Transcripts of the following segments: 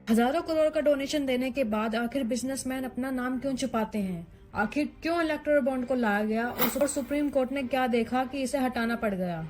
हजारों करोड़ का डोनेशन देने के बाद आखिर बिजनेसमैन अपना नाम क्यों छुपाते हैं? आखिर क्यों इलेक्टोरल बॉन्ड को लाया गया और सुप्रीम कोर्ट ने क्या देखा कि इसे हटाना पड़ गया?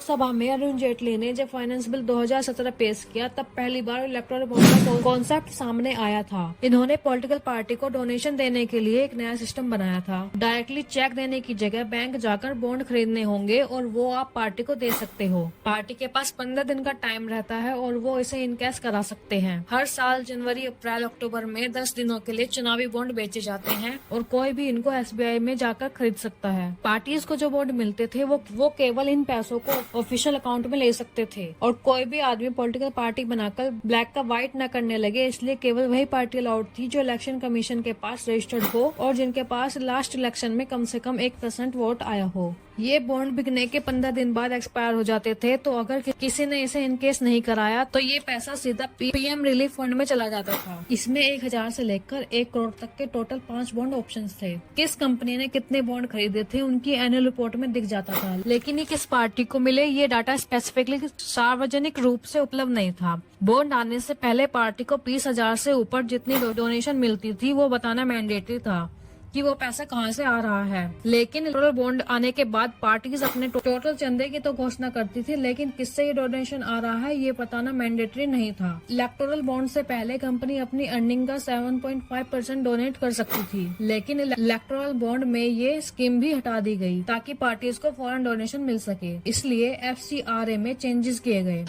सभा में अरुण जेटली ने जब फाइनेंस बिल 2017 पेश किया तब पहली बार इलेक्टोरल बॉन्ड का कॉन्सेप्ट सामने आया था। इन्होंने पॉलिटिकल पार्टी को डोनेशन देने के लिए एक नया सिस्टम बनाया था। डायरेक्टली चेक देने की जगह बैंक जाकर बॉन्ड खरीदने होंगे और वो आप पार्टी को दे सकते हो। पार्टी के पास 15 दिन का टाइम रहता है और वो इसे इनकैश करा सकते हैं। हर साल जनवरी, अप्रैल, अक्टूबर में 10 दिनों के लिए चुनावी बॉन्ड बेचे जाते हैं और कोई भी इनको SBI में जाकर खरीद सकता है। पार्टीज को जो बॉन्ड मिलते थे वो केवल इन पैसों को ऑफिशियल अकाउंट में ले सकते थे और कोई भी आदमी पॉलिटिकल पार्टी बनाकर ब्लैक का व्हाइट न करने लगे, इसलिए केवल वही पार्टी अलाउड थी जो इलेक्शन कमीशन के पास रजिस्टर्ड हो और जिनके पास लास्ट इलेक्शन में कम से कम 1% वोट आया हो। ये बॉन्ड बिकने के 15 दिन बाद एक्सपायर हो जाते थे, तो अगर किसी ने इसे इनकेस नहीं कराया तो ये पैसा सीधा PM रिलीफ फंड में चला जाता था। इसमें 1000 से लेकर 1 करोड़ तक के टोटल 5 बॉन्ड ऑप्शंस थे। किस कंपनी ने कितने बॉन्ड खरीदे थे उनकी एनुअल रिपोर्ट में दिख जाता था, लेकिन ये किस पार्टी को मिले ये डाटा स्पेसिफिकली सार्वजनिक रूप से उपलब्ध नहीं था। बॉन्ड आने से पहले पार्टी को 20,000 से ऊपर जितनी डोनेशन मिलती थी वो बताना मैंडेटरी था कि वो पैसा कहां से आ रहा है। लेकिन इलेक्टोरल बॉन्ड आने के बाद पार्टीज अपने टोटल चंदे की तो घोषणा करती थी, लेकिन किससे ये डोनेशन आ रहा है ये बताना मैंडेटरी नहीं था। इलेक्टोरल बॉन्ड से पहले कंपनी अपनी अर्निंग का 7.5% डोनेट कर सकती थी, लेकिन इलेक्टोरल बॉन्ड में ये स्कीम भी हटा दी गई ताकि पार्टीज को फौरन डोनेशन मिल सके। इसलिए FCRA में चेंजेस किए गए।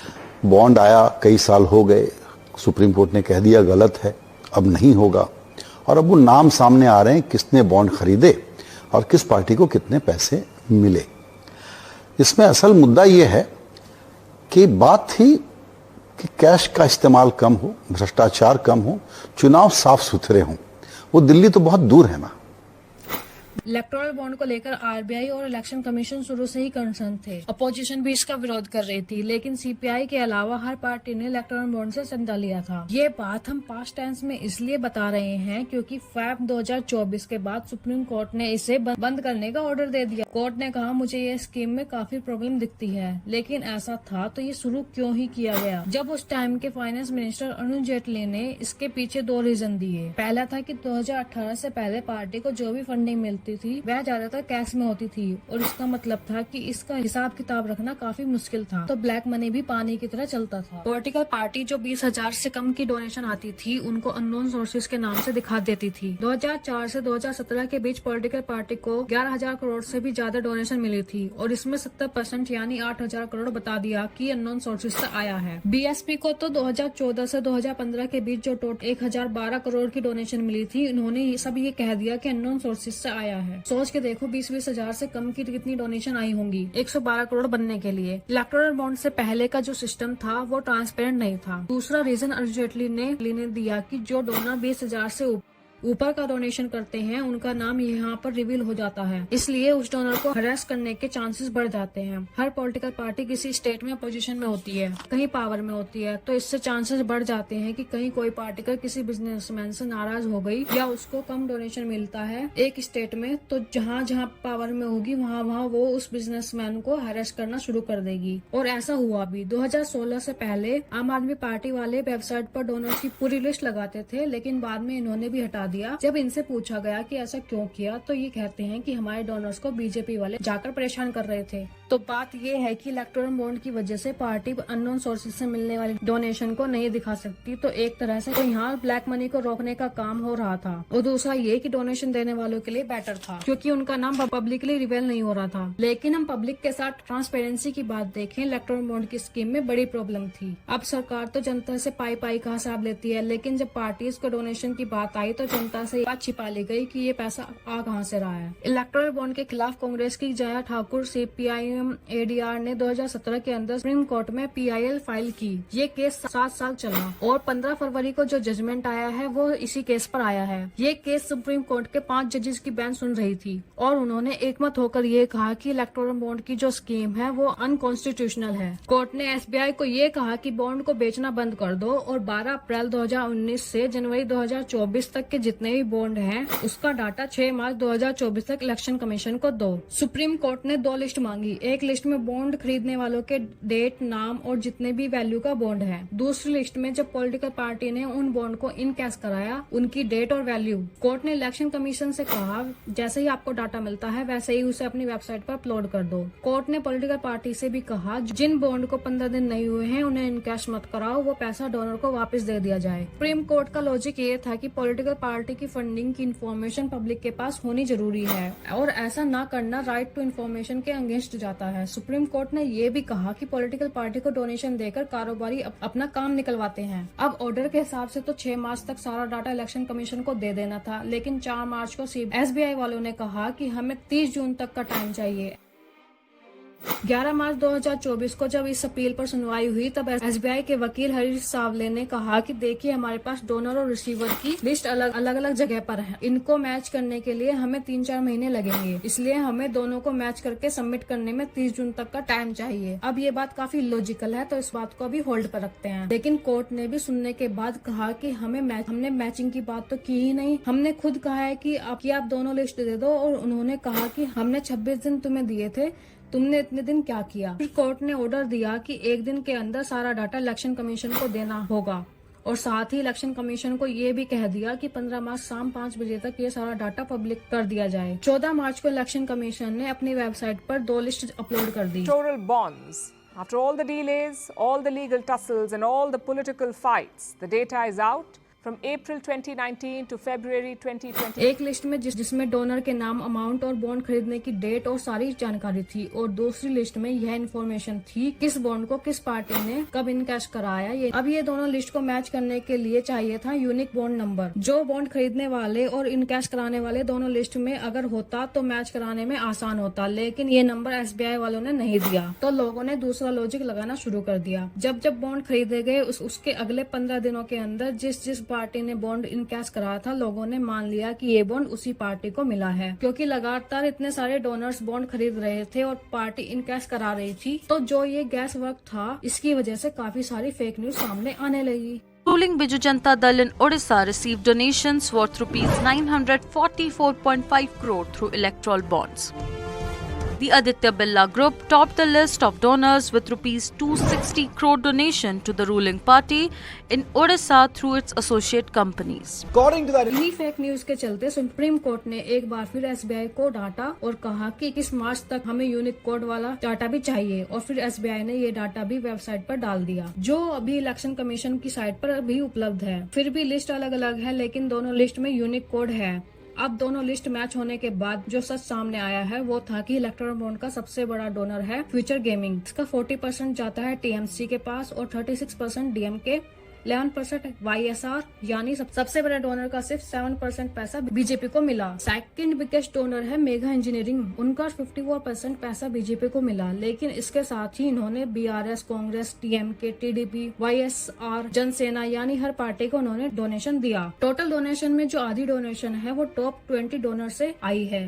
बॉन्ड आया, कई साल हो गए, सुप्रीम कोर्ट ने कह दिया गलत है, अब नहीं होगा, और अब वो नाम सामने आ रहे हैं किसने बॉन्ड खरीदे और किस पार्टी को कितने पैसे मिले। इसमें असल मुद्दा ये है कि बात थी कि कैश का इस्तेमाल कम हो, भ्रष्टाचार कम हो, चुनाव साफ सुथरे हों। वो दिल्ली तो बहुत दूर है ना। इलेक्टोरल बॉन्ड को लेकर RBI और इलेक्शन कमीशन शुरू से ही कंसर्न थे। अपोजिशन भी इसका विरोध कर रही थी, लेकिन CPI के अलावा हर पार्टी ने इलेक्टोरल बॉन्ड से चंदा लिया था। ये बात हम पास्ट टेंस में इसलिए बता रहे हैं क्योंकि Feb 2024 के बाद सुप्रीम कोर्ट ने इसे बंद करने का ऑर्डर दे दिया। कोर्ट ने कहा मुझे ये स्कीम में काफी प्रॉब्लम दिखती है, लेकिन ऐसा था तो ये शुरू क्यों ही किया गया। जब उस टाइम के फाइनेंस मिनिस्टर अरुण जेटली ने इसके पीछे 2 रीजन दिए। पहला था कि 2018 से पहले पार्टी को जो भी फंडिंग मिलती थी वह ज्यादातर कैश में होती थी और इसका मतलब था कि इसका हिसाब किताब रखना काफी मुश्किल था, तो ब्लैक मनी भी पानी की तरह चलता था। पॉलिटिकल पार्टी जो 20,000 से कम की डोनेशन आती थी उनको अननोन सोर्सेज के नाम से दिखा देती थी। 2004 से 2017 के बीच पॉलिटिकल पार्टी को 11,000 करोड़ से भी ज्यादा डोनेशन मिली थी और इसमें 70% यानी 8,000 करोड़ बता दिया कि अननोन सोर्सेज से आया है। BSP को तो 2014 से 2015 के बीच जो टोटल 1,012 करोड़ की डोनेशन मिली थी, उन्होंने सब ये कह दिया कि अननोन सोर्सेज से आया है। सोच के देखो 20-20 हजार से कम की कितनी डोनेशन आई होंगी 112 करोड़ बनने के लिए। इलेक्टोरल बॉन्ड से पहले का जो सिस्टम था वो ट्रांसपेरेंट नहीं था। दूसरा रीजन अरुण जेटली ने दिया कि जो डोनर 20,000 से ऊपर का डोनेशन करते हैं उनका नाम यहाँ पर रिवील हो जाता है, इसलिए उस डोनर को हरास करने के चांसेस बढ़ जाते हैं। हर पॉलिटिकल पार्टी किसी स्टेट में अपोजिशन में होती है, कहीं पावर में होती है, तो इससे चांसेस बढ़ जाते हैं कि कहीं कोई पार्टी का किसी बिजनेसमैन से नाराज हो गई या उसको कम डोनेशन मिलता है एक स्टेट में, तो जहाँ जहाँ पावर में होगी वहाँ वो उस बिजनेसमैन को हरास करना शुरू कर देगी। और ऐसा हुआ भी। 2016 से पहले आम आदमी पार्टी वाले वेबसाइट पर डोनर्स की पूरी लिस्ट लगाते थे, लेकिन बाद में इन्होंने भी हटा दिया। जब इनसे पूछा गया कि ऐसा क्यों किया तो ये कहते हैं कि हमारे डोनर्स को BJP वाले जाकर परेशान कर रहे थे। तो बात ये है कि इलेक्टोरल बॉन्ड की वजह से पार्टी अननोन सोर्सेज से मिलने वाली डोनेशन को नहीं दिखा सकती, तो एक तरह से यहाँ ब्लैक मनी को रोकने का काम हो रहा था। और दूसरा ये कि डोनेशन देने वालों के लिए बेटर था क्योंकि उनका नाम पब्लिकली रिवील नहीं हो रहा था। लेकिन हम पब्लिक के साथ ट्रांसपेरेंसी की बात देखें, इलेक्टोरल बॉन्ड की स्कीम में बड़ी प्रॉब्लम थी। अब सरकार तो जनता से पाई का हिसाब लेती है, लेकिन जब पार्टीज को डोनेशन की बात आई तो जनता से बात छिपा ली गई कि ये पैसा आ कहां से रहा है। इलेक्टोरल बॉन्ड के खिलाफ कांग्रेस की जया ठाकुर CPIM ADR ने 2017 के अंदर सुप्रीम कोर्ट में PIL फाइल की। ये केस 7 साल चला और 15 फरवरी को जो जजमेंट आया है वो इसी केस पर आया है। ये केस सुप्रीम कोर्ट के 5 जजेस की बेंच सुन रही थी और उन्होंने एकमत होकर ये कहा कि इलेक्टोरल बॉन्ड की जो स्कीम है वो अनकॉन्स्टिट्यूशनल है। कोर्ट ने SBI को ये कहा कि बॉन्ड को बेचना बंद कर दो और 12 अप्रैल 2019 से जनवरी 2024 तक के जितने भी बॉन्ड हैं उसका डाटा 6 मार्च 2024 तक इलेक्शन कमीशन को दो। सुप्रीम कोर्ट ने 2 लिस्ट मांगी, एक लिस्ट में बॉन्ड खरीदने वालों के डेट, नाम और जितने भी वैल्यू का बॉन्ड है। दूसरी लिस्ट में जब पॉलिटिकल पार्टी ने उन बॉन्ड को इन कैश कराया, उनकी डेट और वैल्यू। कोर्ट ने इलेक्शन कमीशन से कहा, जैसे ही आपको डाटा मिलता है वैसे ही उसे अपनी वेबसाइट पर अपलोड कर दो। कोर्ट ने पॉलिटिकल पार्टी से भी कहा, जिन बॉन्ड को 15 दिन नहीं हुए हैं उन्हें इन कैश मत कराओ, वो पैसा डोनर को वापस दे दिया जाए। सुप्रीम कोर्ट का लॉजिक ये था कि पॉलिटिकल पार्टी की फंडिंग की इन्फॉर्मेशन पब्लिक के पास होनी जरूरी है और ऐसा न करना राइट टू इन्फॉर्मेशन के अगेंस्ट जाता है। सुप्रीम कोर्ट ने ये भी कहा कि पॉलिटिकल पार्टी को डोनेशन देकर कारोबारी अपना काम निकलवाते हैं। अब ऑर्डर के हिसाब से तो 6 मार्च तक सारा डाटा इलेक्शन कमीशन को दे देना था, लेकिन 4 मार्च को SBI वालों ने कहा कि हमें 30 जून तक का टाइम चाहिए। 11 मार्च 2024 को जब इस अपील पर सुनवाई हुई तब SBI के वकील हरीश सावले ने कहा कि देखिए, हमारे पास डोनर और रिसीवर की लिस्ट अलग अलग जगह पर है। इनको मैच करने के लिए हमें 3-4 महीने लगेंगे, इसलिए हमें दोनों को मैच करके सबमिट करने में 30 जून तक का टाइम चाहिए। अब ये बात काफी लॉजिकल है, तो इस बात को अभी होल्ड पर रखते हैं। लेकिन कोर्ट ने भी सुनने के बाद कहा कि हमने मैचिंग की बात तो की ही नहीं। हमने खुद कहा है कि आप दोनों लिस्ट दे दो, और उन्होंने कहा कि हमने 26 दिन तुम्हें दिए थे, तुमने इतने दिन क्या किया। फिर कोर्ट ने ऑर्डर दिया कि 1 दिन के अंदर सारा डाटा इलेक्शन कमीशन को देना होगा, और साथ ही इलेक्शन कमीशन को ये भी कह दिया कि 15 मार्च शाम 5 बजे तक ये सारा डाटा पब्लिक कर दिया जाए। 14 मार्च को इलेक्शन कमीशन ने अपनी वेबसाइट पर 2 लिस्ट अपलोड कर दी। Electoral bonds. After all the delays, all the legal tussles and all the political fights, the data is out. From April 2019 to February 2020. एक लिस्ट में जिसमें डोनर के नाम, अमाउंट और बॉन्ड खरीदने की डेट और सारी जानकारी थी, और दूसरी लिस्ट में यह इन्फॉर्मेशन थी किस बॉन्ड को किस पार्टी ने कब इन कैश कराया। अब ये दोनों लिस्ट को मैच करने के लिए चाहिए था यूनिक बॉन्ड नंबर। जो बॉन्ड खरीदने वाले और इन कैश कराने वाले दोनों लिस्ट में अगर होता तो मैच कराने में आसान होता, लेकिन ये नंबर SBI वालों ने नहीं दिया, तो लोगों ने दूसरा लॉजिक लगाना शुरू कर दिया। जब बॉन्ड खरीदे गए उसके अगले 15 दिनों के अंदर जिस पार्टी ने बॉन्ड इनकैश कराया था, लोगों ने मान लिया कि ये बॉन्ड उसी पार्टी को मिला है, क्योंकि लगातार इतने सारे डोनर्स बॉन्ड खरीद रहे थे और पार्टी इनकैश करा रही थी। तो जो ये गैस वर्क था, इसकी वजह से काफी सारी फेक न्यूज सामने आने लगी। Ruling Biju Janata Dal in Odisha received donations worth rupees 944.5 crore through electoral bonds. The Aditya Birla Group topped the list of donors with rupees 260 crore donation to the ruling party in Odisha through its associate companies. इन्हीं fake news के चलते supreme court ने एक बार फिर SBI को डांटा और कहा कि 21 मार्च तक हमें यूनिक कोड वाला डाटा भी चाहिए, और फिर SBI ने ये डाटा भी वेबसाइट पर डाल दिया, जो अभी इलेक्शन कमीशन की साइट पर भी उपलब्ध है। फिर भी लिस्ट अलग अलग है, लेकिन दोनों लिस्ट में यूनिक कोड है। अब दोनों लिस्ट मैच होने के बाद जो सच सामने आया है वो था कि इलेक्टोरल बॉन्ड का सबसे बड़ा डोनर है फ्यूचर गेमिंग। इसका 40% जाता है TMC के पास और 36% DMK, 11% YSR, यानी सबसे बड़े डोनर का सिर्फ 7% पैसा बीजेपी को मिला। सेकंड बिगेस्ट डोनर है मेगा इंजीनियरिंग, उनका 54% पैसा बीजेपी को मिला, लेकिन इसके साथ ही इन्होंने BRS, Congress, TMK, TDP, YSR, Jana Sena यानी हर पार्टी को उन्होंने डोनेशन दिया। टोटल डोनेशन में जो आधी डोनेशन है वो टॉप 20 डोनर से आई है।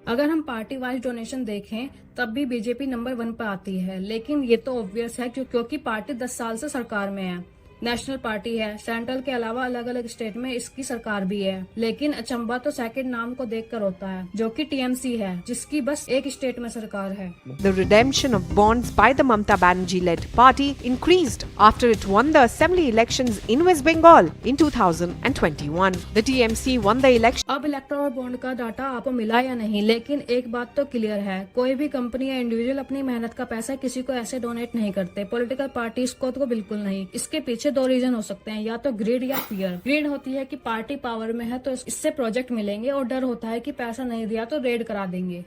अगर हम पार्टी वाइज डोनेशन देखें तब भी बीजेपी नंबर 1 पर आती है, लेकिन ये तो ऑब्वियस है क्योंकि पार्टी 10 साल से सरकार में है, नेशनल पार्टी है, सेंट्रल के अलावा अलग अलग स्टेट में इसकी सरकार भी है। लेकिन अचंबा तो सेकंड नाम को देखकर होता है, जो कि TMC है, जिसकी बस एक स्टेट में सरकार है। The redemption of bonds by the Mamata Banerjee-led party increased after it won the assembly elections in West Bengal in 2021. The TMC won the election. अब इलेक्टोरल बॉन्ड का डाटा आपको मिला या नहीं, लेकिन एक बात तो क्लियर है, कोई भी कंपनी या इंडिविजुअल अपनी मेहनत का पैसा किसी को ऐसे डोनेट नहीं करते, पॉलिटिकल पार्टीज को तो बिल्कुल नहीं। इसके पीछे 2 रीजन हो सकते हैं, या तो ग्रीड या फियर। ग्रीड होती है कि पार्टी पावर में है तो इससे प्रोजेक्ट मिलेंगे, और डर होता है कि पैसा नहीं दिया तो रेड करा देंगे।